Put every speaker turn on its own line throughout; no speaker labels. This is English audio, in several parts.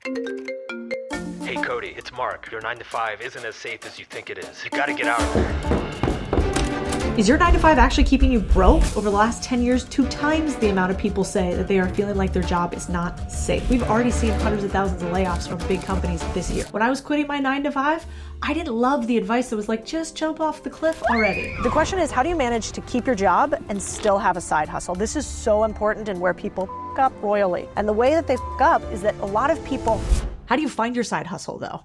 Hey Cody, it's Mark. Your 9 to 5 isn't as safe as you think it is. You gotta get out of there.
Is your 9 to 5 actually keeping you broke? Over the last 10 years, 2 times the amount of people say that they are feeling like their job is not safe. We've already seen hundreds of thousands of layoffs from big companies this year. When I was quitting my 9 to 5, I didn't love the advice that was like, just jump off the cliff already.
The question is, how do you manage to keep your job and still have a side hustle? This is so important and where people f*** up royally. And the way that they f*** up is that a lot of people...
How do you find your side hustle though?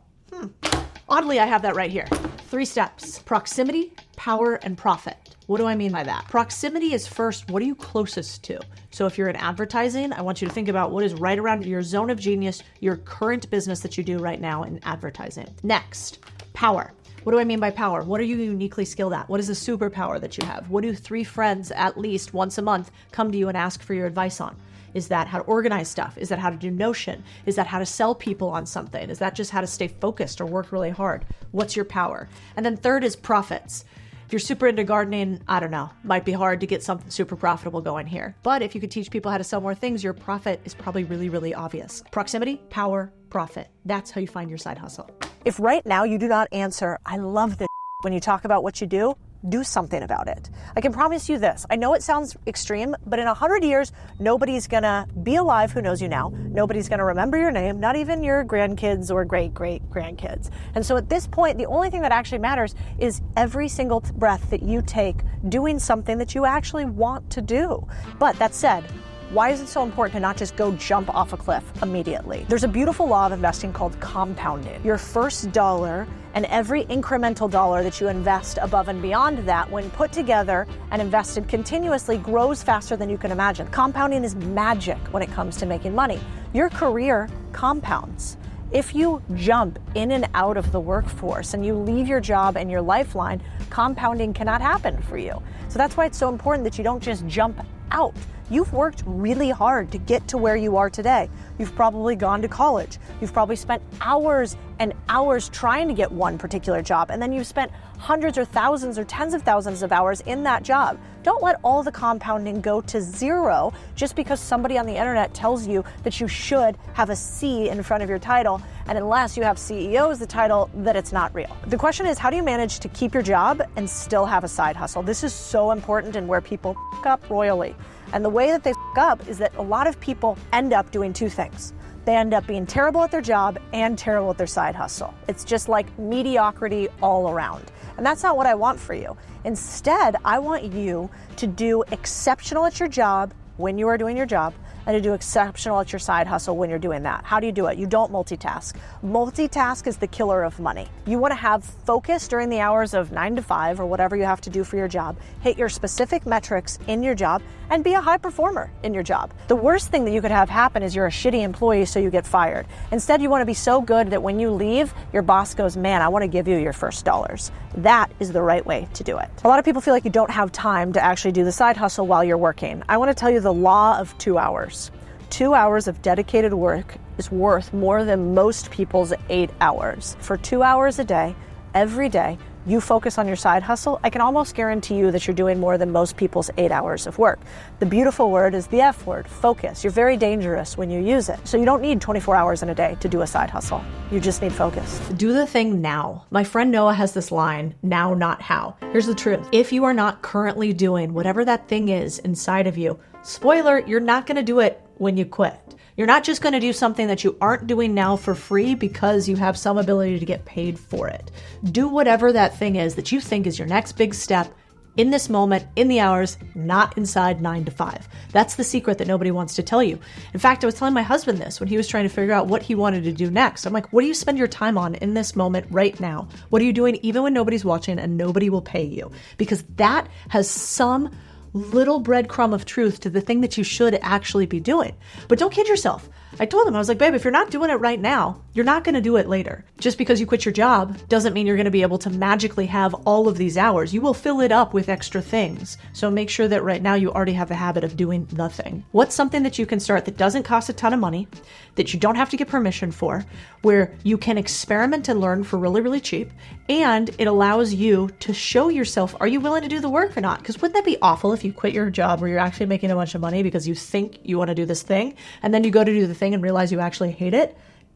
Oddly, I have that right here. 3 steps: proximity, power, and profit. What do I mean by that? Proximity is first, what are you closest to? So if you're in advertising, I want you to think about what is right around your zone of genius, your current business that you do right now in advertising. Next, power. What do I mean by power? What are you uniquely skilled at? What is a superpower that you have? What do 3 friends at least once a month come to you and ask for your advice on? Is that how to organize stuff? Is that how to do Notion? Is that how to sell people on something? Is that just how to stay focused or work really hard? What's your power? And then third is profits. If you're super into gardening, I don't know, might be hard to get something super profitable going here. But if you could teach people how to sell more things, your profit is probably really, really obvious. Proximity, power, profit. That's how you find your side hustle.
If right now you do not answer, I love this when you talk about what you do something about it. I can promise you this. I know it sounds extreme, but in 100 years, nobody's gonna be alive who knows you now. Nobody's gonna remember your name, not even your grandkids or great-great-grandkids. And so at this point, the only thing that actually matters is every single breath that you take doing something that you actually want to do. But that said, why is it so important to not just go jump off a cliff immediately? There's a beautiful law of investing called compounding. Your first dollar and every incremental dollar that you invest above and beyond that, when put together and invested continuously, grows faster than you can imagine. Compounding is magic when it comes to making money. Your career compounds. If you jump in and out of the workforce and you leave your job and your lifeline, compounding cannot happen for you. So that's why it's so important that you don't just jump out. You've worked really hard to get to where you are today. You've probably gone to college. You've probably spent hours and hours trying to get one particular job, and then you've spent hundreds or thousands or tens of thousands of hours in that job. Don't let all the compounding go to zero just because somebody on the internet tells you that you should have a C in front of your title, and unless you have CEO as the title, that it's not real. The question is, how do you manage to keep your job and still have a side hustle? This is so important and where people f*** up royally. And the way that they f*** up is that a lot of people end up doing 2 things. They end up being terrible at their job and terrible at their side hustle. It's just like mediocrity all around. And that's not what I want for you. Instead, I want you to do exceptional at your job when you are doing your job, and to do exceptional at your side hustle when you're doing that. How do you do it? You don't multitask. Multitask is the killer of money. You want to have focus during the hours of 9 to 5 or whatever you have to do for your job, hit your specific metrics in your job, and be a high performer in your job. The worst thing that you could have happen is you're a shitty employee, so you get fired. Instead, you want to be so good that when you leave, your boss goes, man, I want to give you your first dollars. That is the right way to do it. A lot of people feel like you don't have time to actually do the side hustle while you're working. I want to tell you the law of 2 hours. 2 hours of dedicated work is worth more than most people's 8 hours. For 2 hours a day, every day, you focus on your side hustle, I can almost guarantee you that you're doing more than most people's 8 hours of work. The beautiful word is the F word, focus. You're very dangerous when you use it. So you don't need 24 hours in a day to do a side hustle. You just need focus.
Do the thing now. My friend Noah has this line, now, not how. Here's the truth. If you are not currently doing whatever that thing is inside of you, spoiler, you're not going to do it when you quit. You're not just going to do something that you aren't doing now for free because you have some ability to get paid for it. Do whatever that thing is that you think is your next big step in this moment, in the hours, not inside 9 to 5. That's the secret that nobody wants to tell you. In fact, I was telling my husband this when he was trying to figure out what he wanted to do next. I'm like, what do you spend your time on in this moment right now? What are you doing even when nobody's watching and nobody will pay you? Because that has some little breadcrumb of truth to the thing that you should actually be doing. But don't kid yourself. I told him, I was like, babe, if you're not doing it right now, you're not going to do it later. Just because you quit your job doesn't mean you're going to be able to magically have all of these hours. You will fill it up with extra things. So make sure that right now you already have the habit of doing nothing. What's something that you can start that doesn't cost a ton of money, that you don't have to get permission for, where you can experiment and learn for really, really cheap, and it allows you to show yourself, are you willing to do the work or not? Because wouldn't that be awful if you quit your job where you're actually making a bunch of money because you think you want to do this thing, and then you go to do the thing and realize you actually hate it?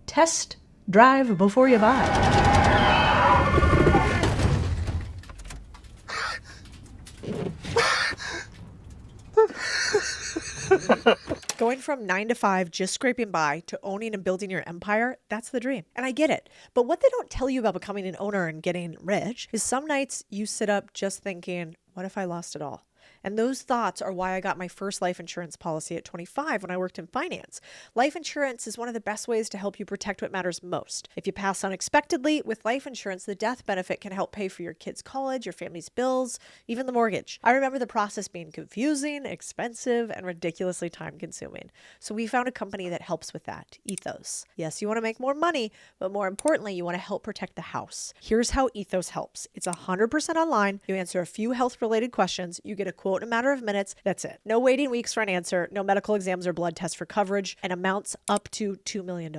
Test drive before you buy. Going from 9 to 5, just scraping by, to owning and building your empire, that's the dream. And I get it. But what they don't tell you about becoming an owner and getting rich is some nights you sit up just thinking, what if I lost it all? And those thoughts are why I got my first life insurance policy at 25 when I worked in finance. Life insurance is one of the best ways to help you protect what matters most. If you pass unexpectedly, with life insurance, the death benefit can help pay for your kids' college, your family's bills, even the mortgage. I remember the process being confusing, expensive, and ridiculously time-consuming. So we found a company that helps with that, Ethos. Yes, you want to make more money, but more importantly, you want to help protect the house. Here's how Ethos helps. It's 100% online. You answer a few health-related questions. You get a quote in a matter of minutes. That's it. No waiting weeks for an answer, no medical exams or blood tests for coverage, and amounts up to $2 million.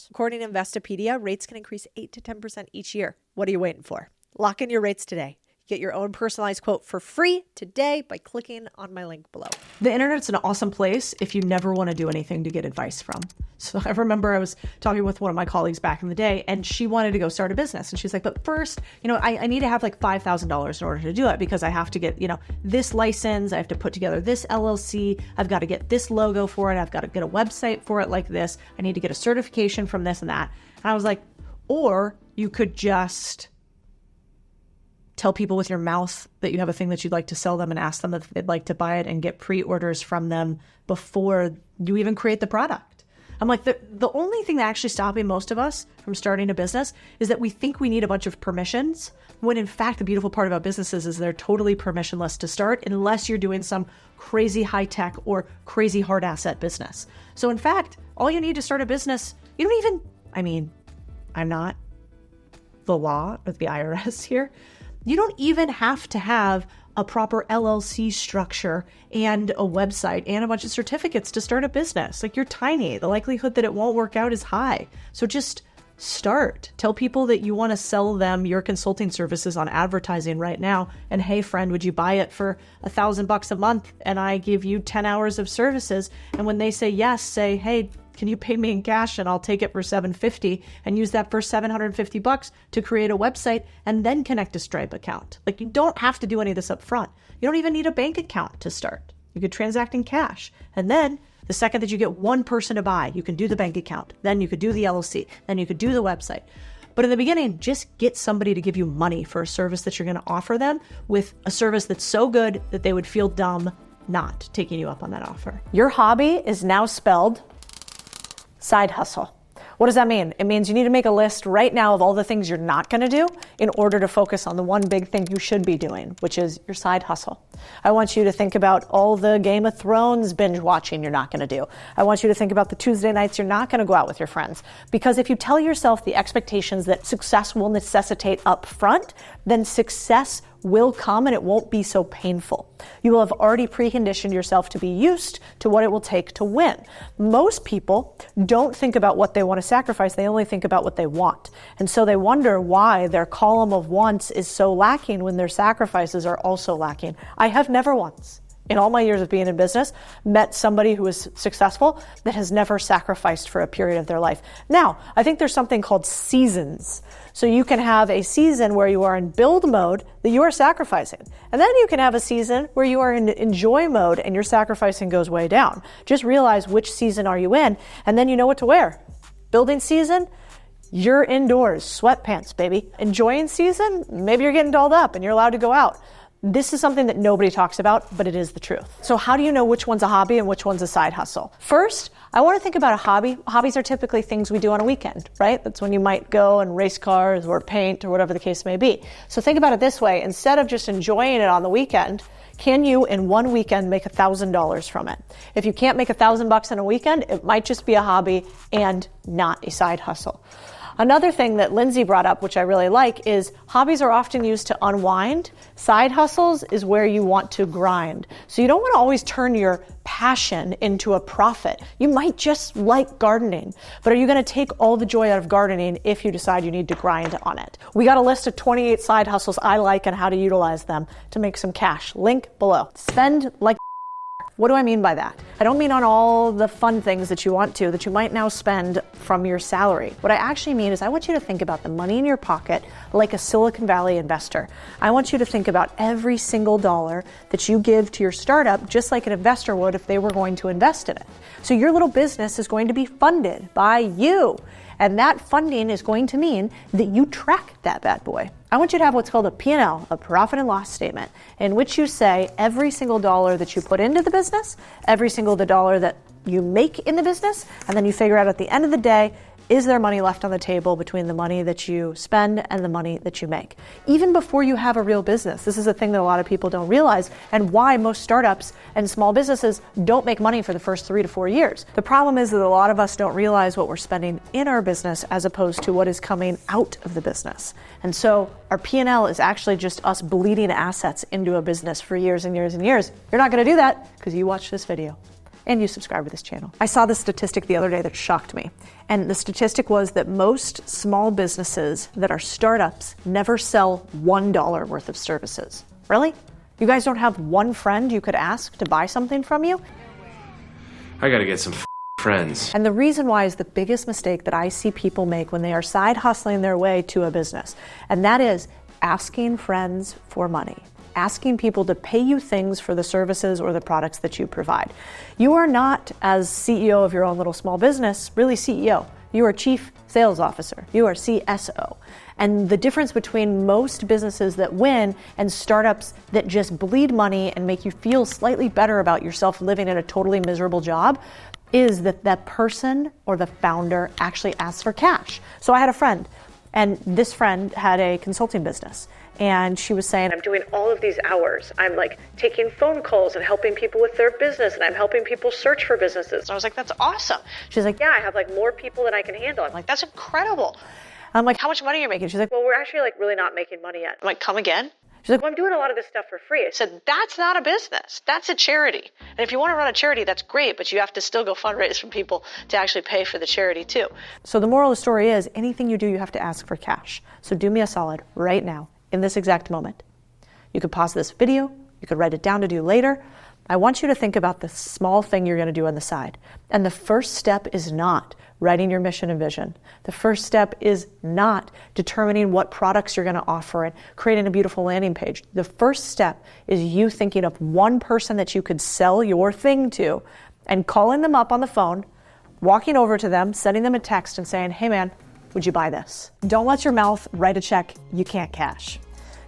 According to Investopedia, rates can increase 8 to 10% each year. What are you waiting for? Lock in your rates today. Get your own personalized quote for free today by clicking on my link below. The internet's an awesome place if you never want to do anything to get advice from. So I remember I was talking with one of my colleagues back in the day, and she wanted to go start a business. And she's like, but first, I need to have like $5,000 in order to do it, because I have to get, this license. I have to put together this LLC. I've got to get this logo for it. I've got to get a website for it like this. I need to get a certification from this and that. And I was like, or you could just tell people with your mouth that you have a thing that you'd like to sell them and ask them if they'd like to buy it and get pre-orders from them before you even create the product. I'm like, the only thing that actually stopping most of us from starting a business is that we think we need a bunch of permissions, when in fact the beautiful part about businesses is they're totally permissionless to start, unless you're doing some crazy high-tech or crazy hard asset business. So in fact, all you need to start a business, I'm not the law or the IRS here. You don't even have to have a proper LLC structure and a website and a bunch of certificates to start a business. Like, you're tiny. The likelihood that it won't work out is high. So just start. Tell people that you want to sell them your consulting services on advertising right now. And hey, friend, would you buy it for $1,000 a month? And I give you 10 hours of services. And when they say yes, say, hey, can you pay me in cash and I'll take it for $750 and use that first $750 to create a website and then connect a Stripe account. Like, you don't have to do any of this up front. You don't even need a bank account to start. You could transact in cash. And then the second that you get one person to buy, you can do the bank account. Then you could do the LLC. Then you could do the website. But in the beginning, just get somebody to give you money for a service that you're going to offer them, with a service that's so good that they would feel dumb not taking you up on that offer.
Your hobby is now spelled side hustle. What does that mean? It means you need to make a list right now of all the things you're not going to do in order to focus on the one big thing you should be doing, which is your side hustle. I want you to think about all the Game of Thrones binge watching you're not going to do. I want you to think about the Tuesday nights you're not going to go out with your friends. Because if you tell yourself the expectations that success will necessitate up front, then success will come and it won't be so painful. You will have already preconditioned yourself to be used to what it will take to win. Most people don't think about what they want to sacrifice. They only think about what they want. And so they wonder why their column of wants is so lacking when their sacrifices are also lacking. I have never once, in all my years of being in business, met somebody who is successful that has never sacrificed for a period of their life. Now, I think there's something called seasons. So you can have a season where you are in build mode that you are sacrificing. And then you can have a season where you are in enjoy mode and your sacrificing goes way down. Just realize which season are you in, and then you know what to wear. Building season, you're indoors, sweatpants, baby. Enjoying season, maybe you're getting dolled up and you're allowed to go out. This is something that nobody talks about, but it is the truth. So how do you know which one's a hobby and which one's a side hustle? First, I want to think about a hobby. Hobbies are typically things we do on a weekend, right? That's when you might go and race cars or paint or whatever the case may be. So think about it this way. Instead of just enjoying it on the weekend, can you in one weekend make $1,000 from it? If you can't make $1,000 in a weekend, it might just be a hobby and not a side hustle. Another thing that Lindsay brought up, which I really like, is hobbies are often used to unwind. Side hustles is where you want to grind. So you don't want to always turn your passion into a profit. You might just like gardening, but are you going to take all the joy out of gardening if you decide you need to grind on it? We got a list of 28 side hustles I like and how to utilize them to make some cash. Link below. Spend like What do I mean by that? I don't mean on all the fun things that you want to, that you might now spend from your salary. What I actually mean is I want you to think about the money in your pocket like a Silicon Valley investor. I want you to think about every single dollar that you give to your startup just like an investor would if they were going to invest in it. So your little business is going to be funded by you. And that funding is going to mean that you track that bad boy. I want you to have what's called a P&L, a profit and loss statement, in which you say every single dollar that you put into the business, every single dollar that you make in the business, and then you figure out at the end of the day, is there money left on the table between the money that you spend and the money that you make? Even before you have a real business, this is a thing that a lot of people don't realize and why most startups and small businesses don't make money for the first 3 to 4 years. The problem is that a lot of us don't realize what we're spending in our business as opposed to what is coming out of the business. And so our P&L is actually just us bleeding assets into a business for years and years and years. You're not going to do that because you watch this video and you subscribe to this channel. I saw this statistic the other day that shocked me. And the statistic was that most small businesses that are startups never sell $1 worth of services. Really? You guys don't have one friend you could ask to buy something from you?
I gotta get some friends.
And the reason why is the biggest mistake that I see people make when they are side hustling their way to a business. And that is asking friends for money. Asking people to pay you things for the services or the products that you provide. You are not, as CEO of your own little small business, really CEO. You are Chief Sales Officer. You are CSO. And the difference between most businesses that win and startups that just bleed money and make you feel slightly better about yourself living in a totally miserable job is that that person or the founder actually asks for cash. So I had a friend, and this friend had a consulting business. And she was saying, I'm doing all of these hours. I'm like taking phone calls and helping people with their business, and I'm helping people search for businesses. And I was like, that's awesome. She's like, yeah, I have like more people than I can handle. I'm like, that's incredible. I'm like, how much money are you making? She's like, well, we're actually like really not making money yet. I'm like, come again? She's like, well, I'm doing a lot of this stuff for free. I said, that's not a business. That's a charity. And if you want to run a charity, that's great, but you have to still go fundraise from people to actually pay for the charity too. So the moral of the story is anything you do, you have to ask for cash. So do me a solid right now. In this exact moment. You could pause this video, you could write it down to do later. I want you to think about the small thing you're going to do on the side. And the first step is not writing your mission and vision. The first step is not determining what products you're going to offer and creating a beautiful landing page. The first step is you thinking of one person that you could sell your thing to and calling them up on the phone, walking over to them, sending them a text and saying, hey man, would you buy this? Don't let your mouth write a check you can't cash.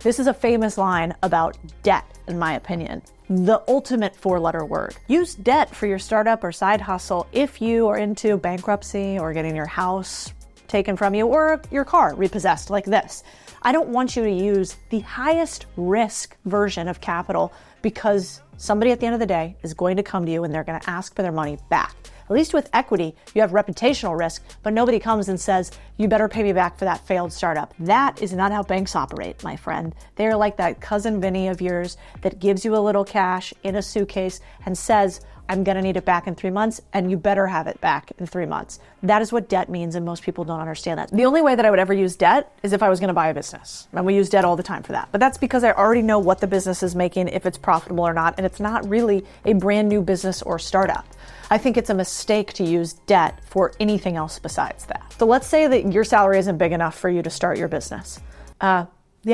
This is a famous line about debt, in my opinion. The ultimate 4-letter word. Use debt for your startup or side hustle if you are into bankruptcy or getting your house taken from you or your car repossessed like this. I don't want you to use the highest risk version of capital because somebody at the end of the day is going to come to you and they're going to ask for their money back. At least with equity, you have reputational risk, but nobody comes and says, you better pay me back for that failed startup. That is not how banks operate, my friend. They are like that cousin Vinny of yours that gives you a little cash in a suitcase and says, I'm going to need it back in 3 months, and you better have it back in 3 months. That is what debt means, and most people don't understand that. The only way that I would ever use debt is if I was going to buy a business, and we use debt all the time for that. But that's because I already know what the business is making, if it's profitable or not, and it's not really a brand new business or startup. I think it's a mistake to use debt for anything else besides that. So let's say that your salary isn't big enough for you to start your business. Yeah,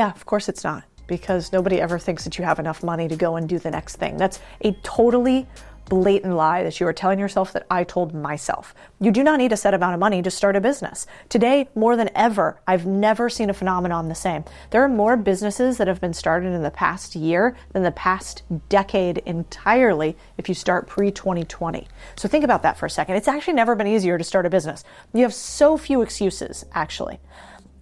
of course it's not, because nobody ever thinks that you have enough money to go and do the next thing. That's a totally blatant lie that you are telling yourself that I told myself. You do not need a set amount of money to start a business. Today, more than ever, I've never seen a phenomenon the same. There are more businesses that have been started in the past year than the past decade entirely if you start pre-2020. So think about that for a second. It's actually never been easier to start a business. You have so few excuses, actually.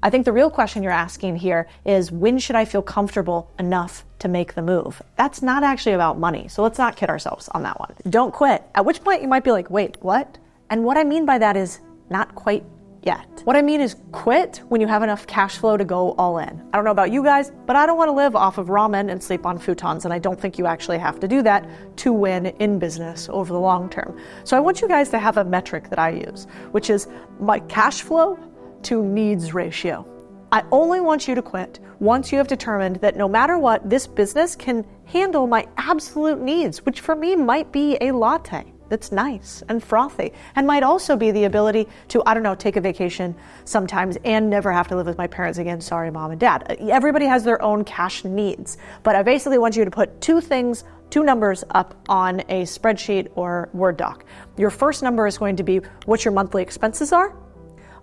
I think the real question you're asking here is, when should I feel comfortable enough to make the move? That's not actually about money, so let's not kid ourselves on that one. Don't quit. At which point you might be like, wait, what? And what I mean by that is not quite yet. What I mean is quit when you have enough cash flow to go all in. I don't know about you guys, but I don't want to live off of ramen and sleep on futons, and I don't think you actually have to do that to win in business over the long term. So I want you guys to have a metric that I use, which is my cash flow to needs ratio. I only want you to quit once you have determined that no matter what, this business can handle my absolute needs, which for me might be a latte that's nice and frothy, and might also be the ability to, take a vacation sometimes and never have to live with my parents again. Sorry, mom and dad. Everybody has their own cash needs, but I basically want you to put two numbers up on a spreadsheet or Word doc. Your first number is going to be what your monthly expenses are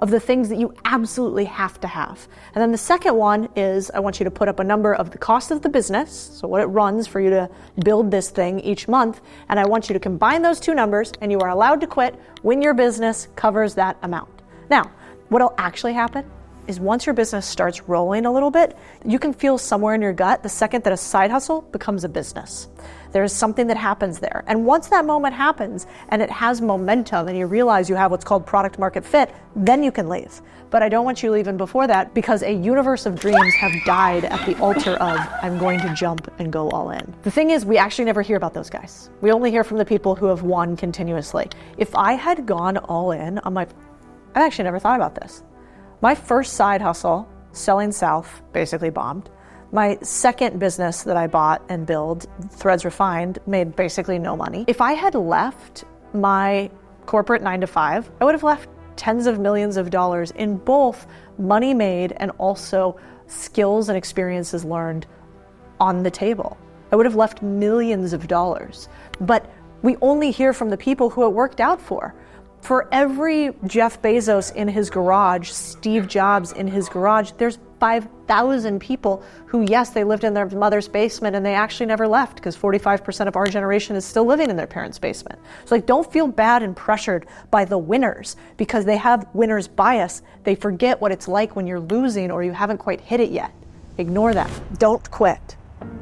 of the things that you absolutely have to have. And then the second one is I want you to put up a number of the cost of the business, so what it runs for you to build this thing each month, and I want you to combine those two numbers, and you are allowed to quit when your business covers that amount. Now, what'll actually happen is once your business starts rolling a little bit, you can feel somewhere in your gut the second that a side hustle becomes a business. There's something that happens there. And once that moment happens and it has momentum and you realize you have what's called product market fit, then you can leave. But I don't want you leaving before that, because a universe of dreams have died at the altar of I'm going to jump and go all in. The thing is, we actually never hear about those guys. We only hear from the people who have won continuously. If I had gone all in on I've actually never thought about this. My first side hustle, selling South, basically bombed. My second business that I bought and built, Threads Refined, made basically no money. If I had left my corporate 9-to-5, I would have left tens of millions of dollars in both money made and also skills and experiences learned on the table. I would have left millions of dollars. But we only hear from the people who it worked out for. For every Jeff Bezos in his garage, Steve Jobs in his garage, there's 5,000 people who, yes, they lived in their mother's basement and they actually never left, because 45% of our generation is still living in their parents' basement. So don't feel bad and pressured by the winners, because they have winner's bias. They forget what it's like when you're losing or you haven't quite hit it yet. Ignore that. Don't quit.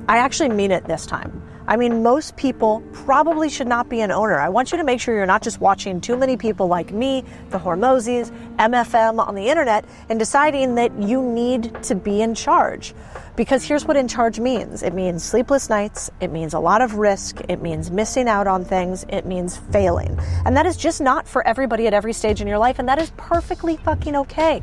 I actually mean it this time. Most people probably should not be an owner. I want you to make sure you're not just watching too many people like me, the Hormozis, MFM on the internet, and deciding that you need to be in charge. Because here's what in charge means. It means sleepless nights. It means a lot of risk. It means missing out on things. It means failing. And that is just not for everybody at every stage in your life, and that is perfectly fucking okay.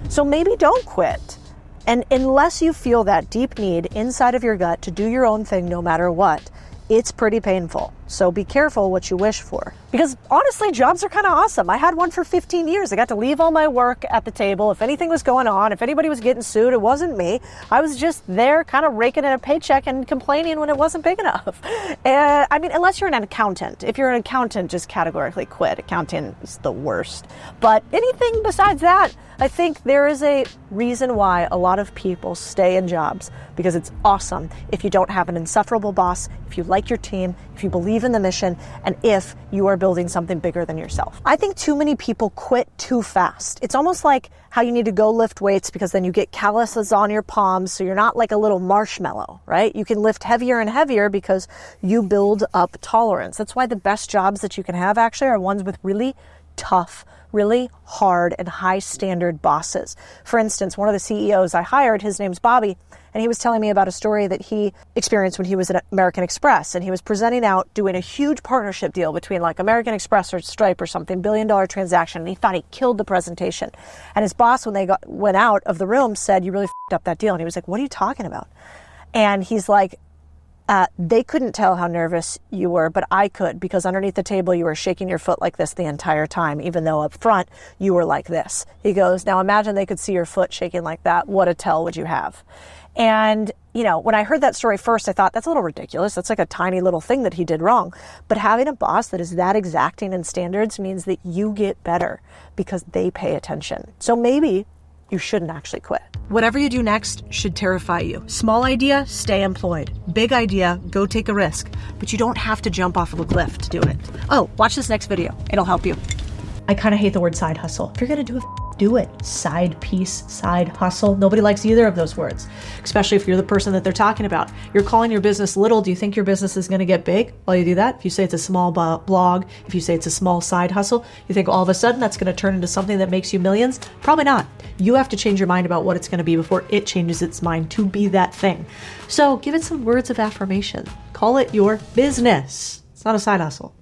So maybe don't quit. And unless you feel that deep need inside of your gut to do your own thing no matter what, it's pretty painful. So be careful what you wish for. Because honestly, jobs are kind of awesome. I had one for 15 years. I got to leave all my work at the table. If anything was going on, if anybody was getting sued, it wasn't me. I was just there kind of raking in a paycheck and complaining when it wasn't big enough. Unless you're an accountant. If you're an accountant, just categorically quit. Accounting is the worst. But anything besides that, I think there is a reason why a lot of people stay in jobs, because it's awesome if you don't have an insufferable boss, if you like your team, if you believe in the mission, and if you are building something bigger than yourself. I think too many people quit too fast. It's almost like how you need to go lift weights, because then you get calluses on your palms, so you're not like a little marshmallow, right? You can lift heavier and heavier because you build up tolerance. That's why the best jobs that you can have actually are ones with really tough, really hard and high standard bosses. For instance, one of the CEOs I hired, his name's Bobby, and he was telling me about a story that he experienced when he was at American Express, and he was presenting out doing a huge partnership deal between like American Express or Stripe or something, $1 billion transaction, and he thought he killed the presentation. And his boss, when they went out of the room, said, "You really f***ed up that deal." And he was like, "What are you talking about?" And he's like, they couldn't tell how nervous you were, but I could, because underneath the table you were shaking your foot like this the entire time, even though up front you were like this. He goes, "Now imagine they could see your foot shaking like that. What a tell would you have?" And, when I heard that story first, I thought, that's a little ridiculous. That's like a tiny little thing that he did wrong. But having a boss that is that exacting in standards means that you get better because they pay attention. So maybe you shouldn't actually quit. Whatever you do next should terrify you. Small idea, stay employed. Big idea, go take a risk. But you don't have to jump off of a cliff to do it. Oh, watch this next video. It'll help you. I kind of hate the word side hustle. If you're going to do it, do it. Side piece, side hustle. Nobody likes either of those words, especially if you're the person that they're talking about. You're calling your business little. Do you think your business is going to get big while you do that? If you say it's a small blog, if you say it's a small side hustle, you think all of a sudden that's going to turn into something that makes you millions? Probably not. You have to change your mind about what it's going to be before it changes its mind to be that thing. So give it some words of affirmation. Call it your business. It's not a side hustle.